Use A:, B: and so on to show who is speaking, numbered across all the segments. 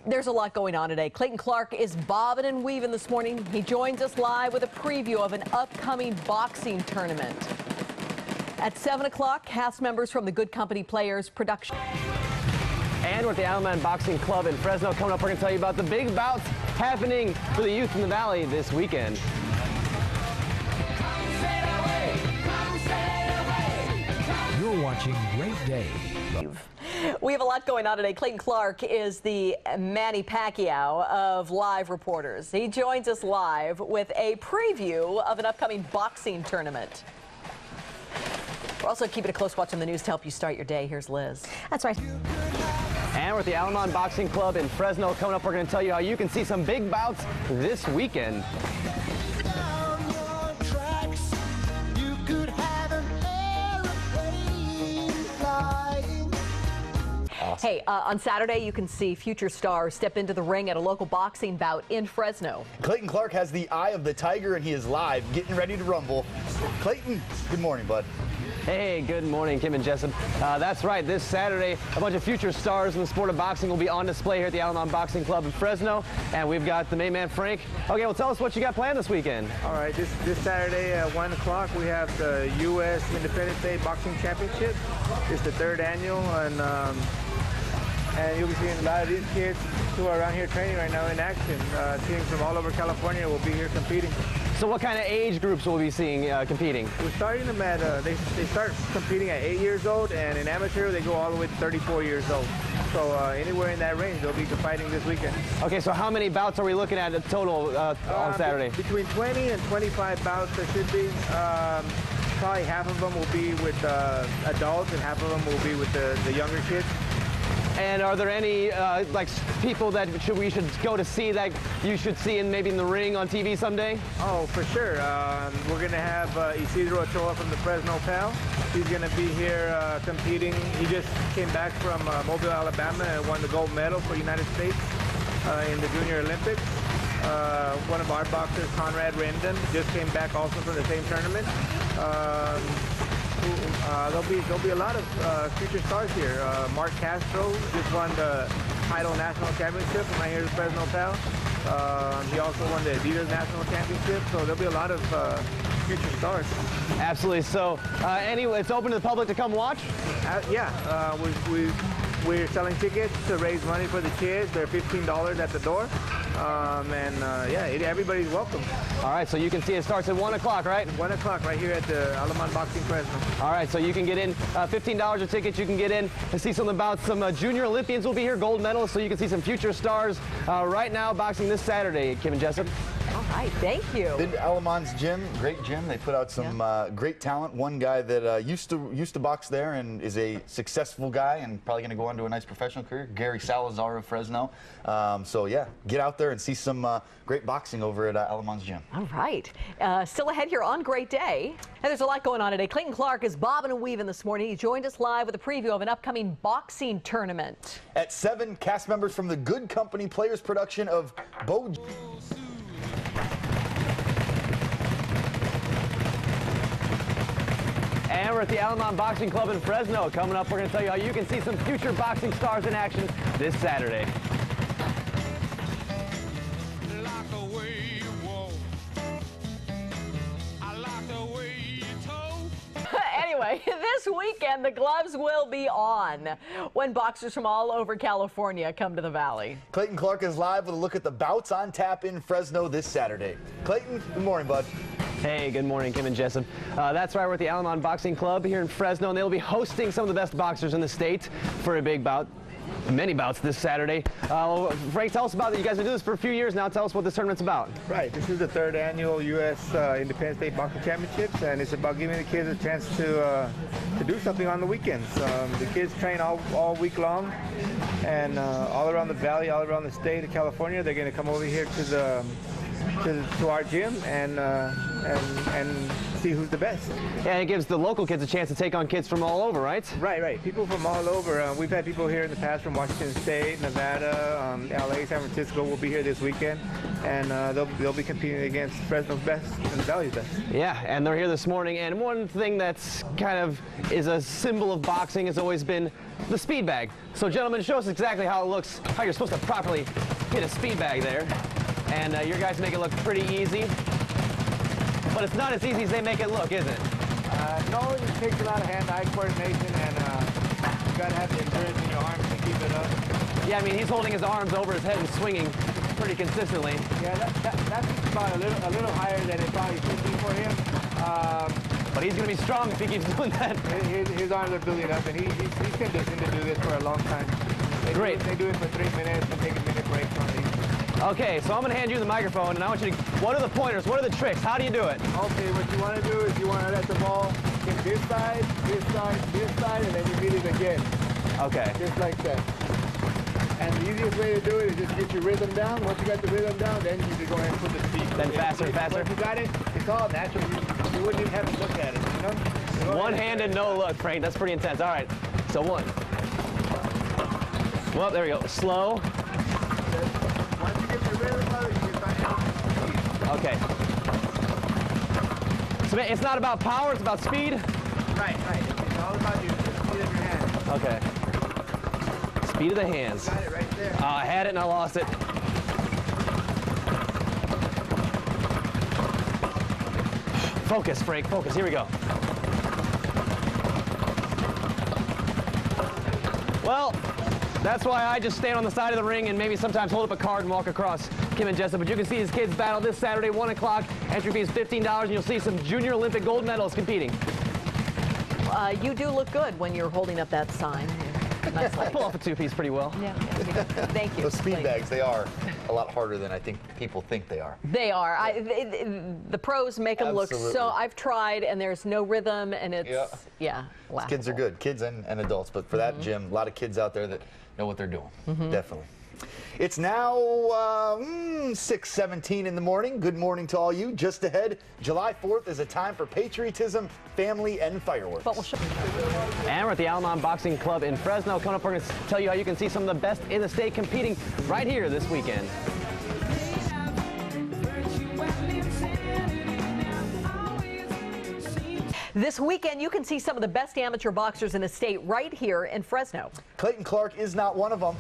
A: There's a lot going on today. Clayton Clark is bobbing and weaving this morning. He joins us live with a preview of an upcoming boxing tournament. At 7 o'clock, cast members from the Good Company Players production.
B: And we're at the Aleman Boxing Club in Fresno. Coming up, we're going to tell you about the big bouts happening for the youth in the Valley this weekend.
C: You're watching Great Day.
A: We have a lot going on today. Clayton Clark is the Manny Pacquiao of live reporters. He joins us live with a preview of an upcoming boxing tournament. We're also keeping a close watch on the news to help you start your day. Here's Liz.
D: That's right.
B: And we're at the Aleman Boxing Club in Fresno. Coming up, we're going to tell you how you can see some big bouts this weekend.
A: Hey, on Saturday, you can see future stars step into the ring at a local boxing bout in Fresno.
E: Clayton Clark has the eye of the tiger, and he is live, getting ready to rumble. Clayton, good morning, bud.
B: Hey, good morning, Kim and Jessup. That's right, this Saturday, a bunch of future stars in the sport of boxing will be on display here at the Aleman Boxing Club in Fresno. And we've got the main man, Frank. Okay, well, tell us what you got planned this weekend.
F: All right, this Saturday at 1 o'clock, we have the U.S. Independence Day Boxing Championship. It's the 3rd annual, and you'll be seeing a lot of these kids who are around here training right now in action. Teams from all over California will be here competing.
B: So what kind of age groups will we be seeing competing?
F: We're starting them at, they start competing at 8 years old, and in amateur they go all the way to 34 years old. So anywhere in that range they'll be competing this weekend.
B: Okay, so how many bouts are we looking at total on Saturday?
F: Between 20 and 25 bouts there should be. Probably half of them will be with adults and half of them will be with the younger kids.
B: And are there any like people that we should go to see that you should see maybe in the ring on TV someday?
F: Oh, for sure. We're going to have Isidro Ochoa from the Fresno PAL. He's going to be here competing. He just came back from Mobile, Alabama, and won the gold medal for the United States in the Junior Olympics. One of our boxers, Conrad Rendon, just came back also from the same tournament. There'll be a lot of future stars here. Mark Castro just won the title national championship from right here at Fresno PAL. He also won the Adidas national championship, so there'll be a lot of future stars.
B: Absolutely. So anyway, it's open to the public to come watch?
F: Yeah, we're selling tickets to raise money for the kids. They're $15 at the door. Yeah, everybody's welcome.
B: All right, so you can see it starts at 1 o'clock, right?
F: 1 o'clock right here at the Aleman Boxing Fresno.
B: All right, so you can get in, $15 a ticket. You can get in and see something about some junior Olympians will be here, gold medalists, so you can see some future stars right now boxing this Saturday. Kim and Jessup.
A: All right, thank you.
E: Been to Aleman's gym, great gym. They put out some great talent. One guy that used to box there and is a successful guy and probably going to go on to a nice professional career, Gary Salazar of Fresno. So yeah, get out there and see some great boxing over at Aleman's gym.
A: All right. Still ahead here on Great Day. And there's a lot going on today. Clayton Clark is bobbing and weaving this morning. He joined us live with a preview of an upcoming boxing tournament.
E: At 7, cast members from the Good Company Players production of Bo.
B: And we're at the Aleman Boxing Club in Fresno. Coming up, we're going to tell you how you can see some future boxing stars in action this Saturday.
A: Anyway, this weekend the gloves will be on when boxers from all over California come to the Valley.
E: Clayton Clark is live with a look at the bouts on tap in Fresno this Saturday. Clayton, good morning, bud.
B: Hey, good morning, Kim and Jessup. That's right, we're at the Aleman Boxing Club here in Fresno, and they'll be hosting some of the best boxers in the state for a big bout. Many bouts this Saturday. Frank, tell us about it. You guys have been doing this for a few years now. Tell us what this tournament's about.
F: Right. This is the 3rd annual U.S. Independence Day Boxing Championships, and it's about giving the kids a chance to do something on the weekends. The kids train all week long, and all around the valley, all around the state of California. They're going to come over here to to our gym and see who's the best.
B: And it gives the local kids a chance to take on kids from all over, right?
F: Right. People from all over. We've had people here in the past from Washington State, Nevada, LA, San Francisco will be here this weekend, and they'll be competing against Fresno's best and the Valley's best.
B: Yeah, and they're here this morning, and one thing that's kind of is a symbol of boxing has always been the speed bag. So gentlemen, show us exactly how it looks, how you're supposed to properly hit a speed bag there. And your guys make it look pretty easy. But it's not as easy as they make it look, is it?
F: No, it takes a lot of hand-eye coordination, and you gotta have the endurance in your arms to keep it up.
B: Yeah, I mean, he's holding his arms over his head and swinging pretty consistently.
F: Yeah, that's about a little higher than it probably should be for him.
B: But he's going to be strong if he keeps doing that.
F: His arms are building up, and he's conditioned to do this for a long time.
B: Great.
F: They do it for 3 minutes and take a minute break from these.
B: Okay, so I'm going to hand you the microphone, and I want you to, what are the pointers? What are the tricks? How do you do it?
F: Okay, what you want to do is you want to let the ball hit this side, this side, this side, and then you hit it again.
B: Okay.
F: Just like that. And the easiest way to do it is just get your rhythm down. Once you got the rhythm down, then you can go ahead and put the speed.
B: Then faster and faster?
F: Once you got it, it's all natural. You wouldn't even have to look at it, you know?
B: One-handed, no look, Frank. That's pretty intense. All right, so one. Well, there we go. Slow.
F: Once you get your rhythm up, you can find
B: Okay. So it's not about power, it's about speed?
F: Right. It's all about you. Just put it in your hand.
B: Okay. Speed of the hands.
F: Got it right there.
B: I had it and I lost it. Focus, Frank, focus. Here we go. Well, that's why I just stand on the side of the ring and maybe sometimes hold up a card and walk across Kim and Jessup. But you can see these kids battle this Saturday, 1 o'clock. Entry fee is $15, and you'll see some junior Olympic gold medalists competing.
A: You do look good when you're holding up that sign. Nice
B: I pull off a two-piece pretty well.
A: Yeah. Thank you.
E: Those speed bags, they are a lot harder than I think people think they are.
A: They are. The pros make them look
E: Absolutely.
A: so. I've tried, and there's no rhythm, and it's
E: Kids are good, kids and adults. But for that gym, a lot of kids out there that know what they're doing. Definitely. It's now 6:17 in the morning. Good morning to all you. Just ahead, July 4th is a time for patriotism, family, and fireworks.
A: But we'll show
B: And we're at the Aleman Boxing Club in Fresno. Coming up, we're going to tell you how you can see some of the best in the state competing right here this weekend.
A: This weekend, you can see some of the best amateur boxers in the state right here in Fresno.
E: Clayton Clark is not one of them.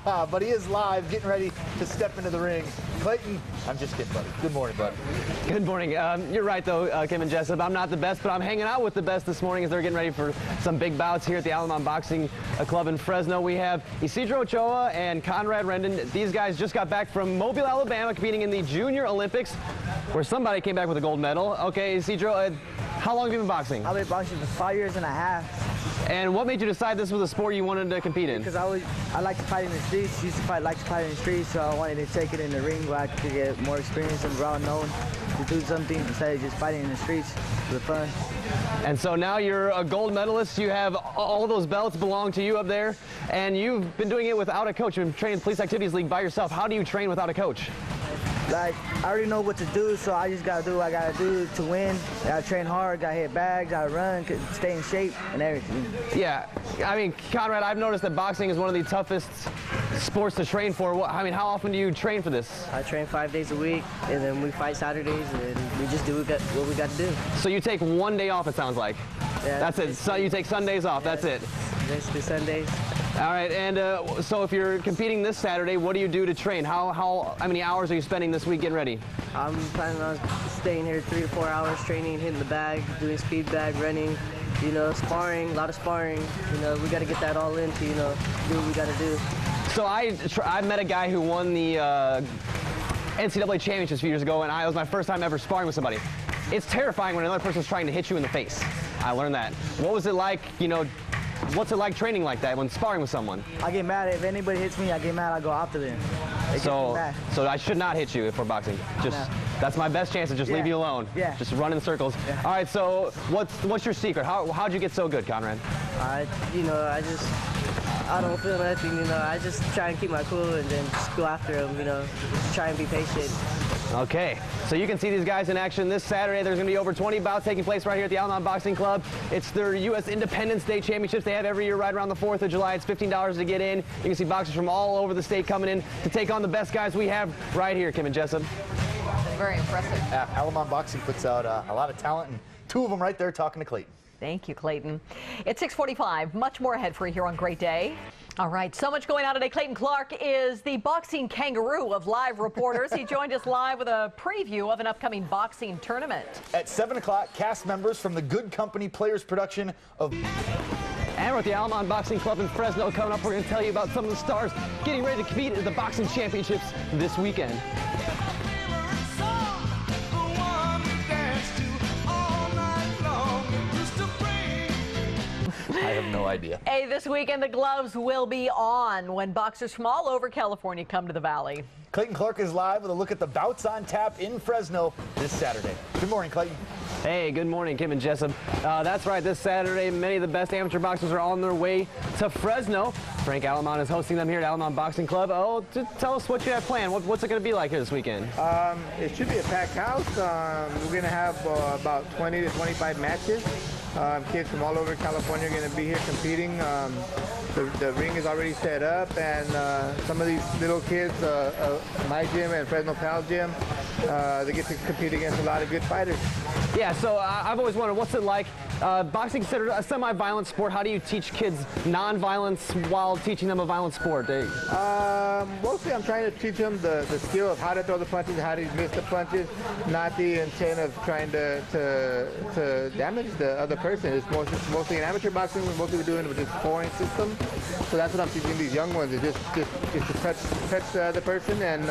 E: But he is live, getting ready to step into the ring. Clayton, I'm just kidding, buddy. Good morning, bud.
B: Good morning. You're right, though, Kim and Jessup. I'm not the best, but I'm hanging out with the best this morning as they're getting ready for some big bouts here at the Aleman Boxing Club in Fresno. We have Isidro Ochoa and Conrad Rendon. These guys just got back from Mobile, Alabama, competing in the Junior Olympics, where somebody came back with a gold medal. Okay, Isidro, how long have you been boxing?
D: I've been boxing for 5 years and a half.
B: And what made you decide this was a sport you wanted to compete in?
D: Because I like to fight in the streets. Used to like to fight in the streets, so I wanted to take it in the ring where I could get more experience and well known to do something instead of just fighting in the streets for fun.
B: And so now you're a gold medalist. You have all those belts belong to you up there, and you've been doing it without a coach. You've been training Police Activities League by yourself. How do you train without a coach?
D: Like, I already know what to do, so I just gotta do what I gotta do to win. I gotta train hard, gotta hit bags, gotta run, stay in shape, and everything.
B: Yeah, I mean, Conrad, I've noticed that boxing is one of the toughest sports to train for. I mean, how often do you train for this?
G: I train 5 days a week, and then we fight Saturdays, and we just do what we got to do.
B: So you take 1 day off, it sounds like.
G: Yeah,
B: that's it. So you take Sundays off. That's it.
G: Basically Sundays.
B: All right, and so if you're competing this Saturday, what do you do to train? How many hours are you spending this week getting ready?
G: I'm planning on staying here 3 to 4 hours, training, hitting the bag, doing speed bag, running, you know, sparring, a lot of sparring. You know, we got to get that all in to, you know, do what we got to do.
B: So I met a guy who won the NCAA championships a few years ago, and it was my first time ever sparring with somebody. It's terrifying when another person's trying to hit you in the face. I learned that. What was it like, you know, what's it like training like that when sparring with someone?
D: I get mad. If anybody hits me, I get mad. I go after them.
B: So I should not hit you if we're boxing. That's my best chance to just leave you alone.
D: Yeah.
B: Just run in circles. Yeah. All right. So what's your secret? How'd you get so good, Conrad?
G: You know, I don't feel nothing, you know. I just try and keep my cool and then just go after them, you know. Just try and be patient.
B: Okay, so you can see these guys in action this Saturday. There's going to be over 20 bouts taking place right here at the Aleman Boxing Club. It's their U.S. Independence Day Championships they have every year right around the 4th of July. It's $15 to get in. You can see boxers from all over the state coming in to take on the best guys we have right here, Kim and Jessup.
A: Very impressive.
E: Aleman Boxing puts out a lot of talent, and two of them right there talking to Clayton.
A: Thank you, Clayton. It's 6:45. Much more ahead for you here on Great Day. All right, so much going on today. Clayton Clark is the boxing kangaroo of live reporters. He joined us live with a preview of an upcoming boxing tournament.
E: At 7 o'clock, cast members from the Good Company Players production of...
B: And we're at the Aleman Boxing Club in Fresno. Coming up, we're going to tell you about some of the stars getting ready to compete at the boxing championships this weekend.
E: I have no idea.
A: Hey, this weekend the gloves will be on when boxers from all over California come to the Valley.
E: Clayton Clark is live with a look at the bouts on tap in Fresno this Saturday. Good morning, Clayton.
B: Hey, good morning, Kim and Jessup. That's right, this Saturday, many of the best amateur boxers are on their way to Fresno. Frank Aleman is hosting them here at Aleman Boxing Club. Oh, tell us what you have planned. What's it going to be like here this weekend?
F: It should be a packed house. We're going to have about 20 to 25 matches. Kids from all over California are going to be here competing. The ring is already set up, and some of these little kids, my gym and Fresno PAL gym, they get to compete against a lot of good fighters.
B: Yeah, so I've always wondered, what's it like? Boxing considered a semi-violent sport. How do you teach kids non-violence while teaching them a violent sport?
F: Mostly I'm trying to teach them the skill of how to throw the punches, how to miss the punches, not the intent of trying to damage the other person. It's mostly in amateur boxing, we're mostly doing it with this scoring system. So that's what I'm teaching these young ones, is just to touch the other person, and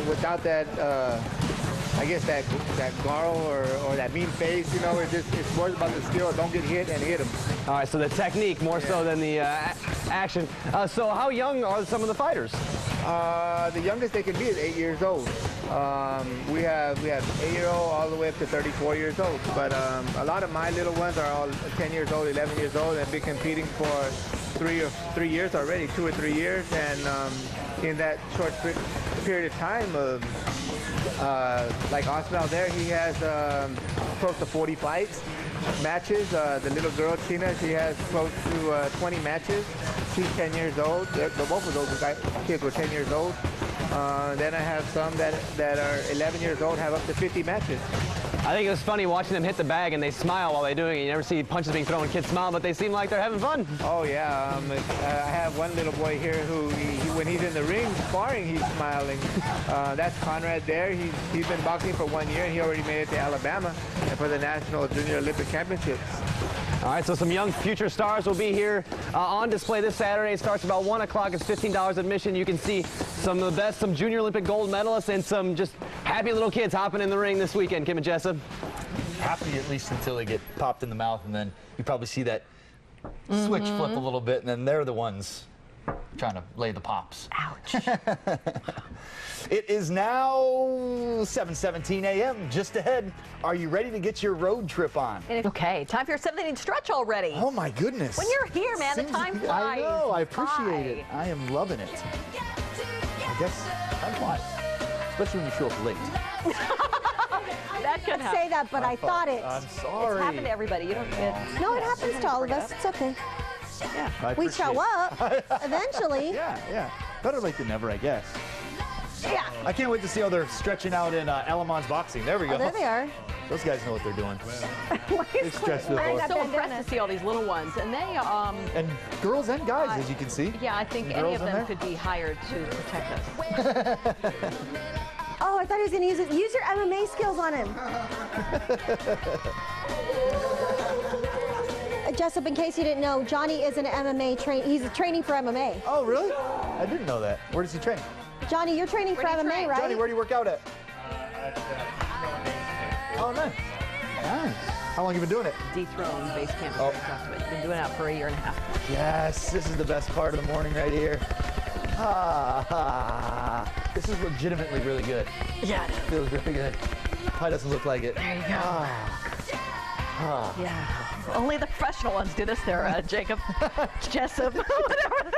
F: without that, I guess that garl or that mean face, you know, it's more about the skill. Don't get hit and hit them.
B: All right, so the technique more so than the action. So how young are some of the fighters?
F: The youngest they can be is 8 years old. We have 8-year-old all the way up to 34 years old. But a lot of my little ones are all 10 years old, 11 years old, and been competing for 3 years already, 2 or 3 years. And in that short period of time, like Oswald there, he has close to 40 fights, matches. The little girl, Tina, she has close to 20 matches. She's 10 years old. Both of those kids were 10 years old. Then I have some that are 11 years old, have up to 50 matches.
B: I think it was funny watching them hit the bag and they smile while they're doing it. You never see punches being thrown and kids smile, but they seem like they're having fun.
F: Oh yeah, I have one little boy here who, when he's in the ring sparring, he's smiling. That's Conrad there. He's been boxing for 1 year, and he already made it to Alabama and for the National Junior Olympic Championships.
B: All right, so some young future stars will be here on display this Saturday. It starts about 1 o'clock. It's $15 admission. You can see some of the best, some Junior Olympic gold medalists, and some just happy little kids hopping in the ring this weekend. Kim and Jessup.
E: Happy at least until they get popped in the mouth, and then you probably see that switch flip a little bit, and then they're the ones trying to lay the pops.
A: Ouch.
E: It is now 7:17 a.m. just ahead. Are you ready to get your road trip on?
A: Okay, time for your 7-inning stretch already.
E: Oh my goodness.
A: When you're here, man, the time flies.
E: I know, I appreciate it. I am loving it. I guess time flies, especially when you show up late.
A: That could happen.
H: Say that, but I thought it.
E: I'm sorry.
A: It's happened to everybody. You don't.
H: No, it happens to all of us. It's okay.
E: I
H: We
E: appreciate
H: show
E: it.
H: up eventually.
E: Yeah. Better late than never, I guess.
A: Yeah.
E: I can't wait to see how they're stretching out in Aleman's boxing. There we go.
H: Oh, there they are.
E: Those guys know what they're doing. They stretch the
A: I'm
E: floor.
A: so impressed to see all these little ones, and they
E: And girls and guys, as you can see.
A: Yeah, I think
E: Some
A: any
E: girls
A: of
E: in
A: them
E: there.
A: could be hired to protect us.
H: Oh, I thought he was going to use it. Use your MMA skills on him. Jessup, in case you didn't know, Johnny is an MMA trainer. He's training for MMA.
E: Oh, really? I didn't know that. Where does he train?
H: Johnny, you're training for
A: Where do you
H: MMA,
A: train?
H: right?
E: Johnny, where do you work out at? Oh, nice. Nice. How long have you been doing it?
A: Dethroned base camp. Been doing it for 1.5 years.
E: Yes, this is the best part of the morning right here. This is legitimately really good.
A: Yeah.
E: Feels really good. Probably doesn't look like it.
A: There you go. Yeah. Only the fresh professional ones do this. They're Jacob, Jessup, whatever.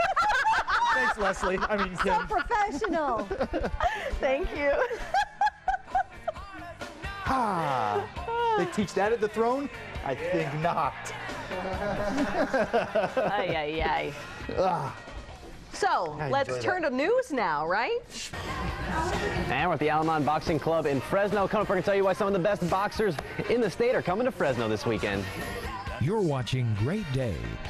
I: Thanks, Leslie. I mean,
H: So
I: Kim.
H: professional.
A: Thank you.
I: They teach that at the throne?
E: I think not.
A: Ay, ay, ay. So, let's turn to news now, right?
B: And we're at the Aleman Boxing Club in Fresno. Coming up, we're going to tell you why some of the best boxers in the state are coming to Fresno this weekend.
C: You're watching Great Day.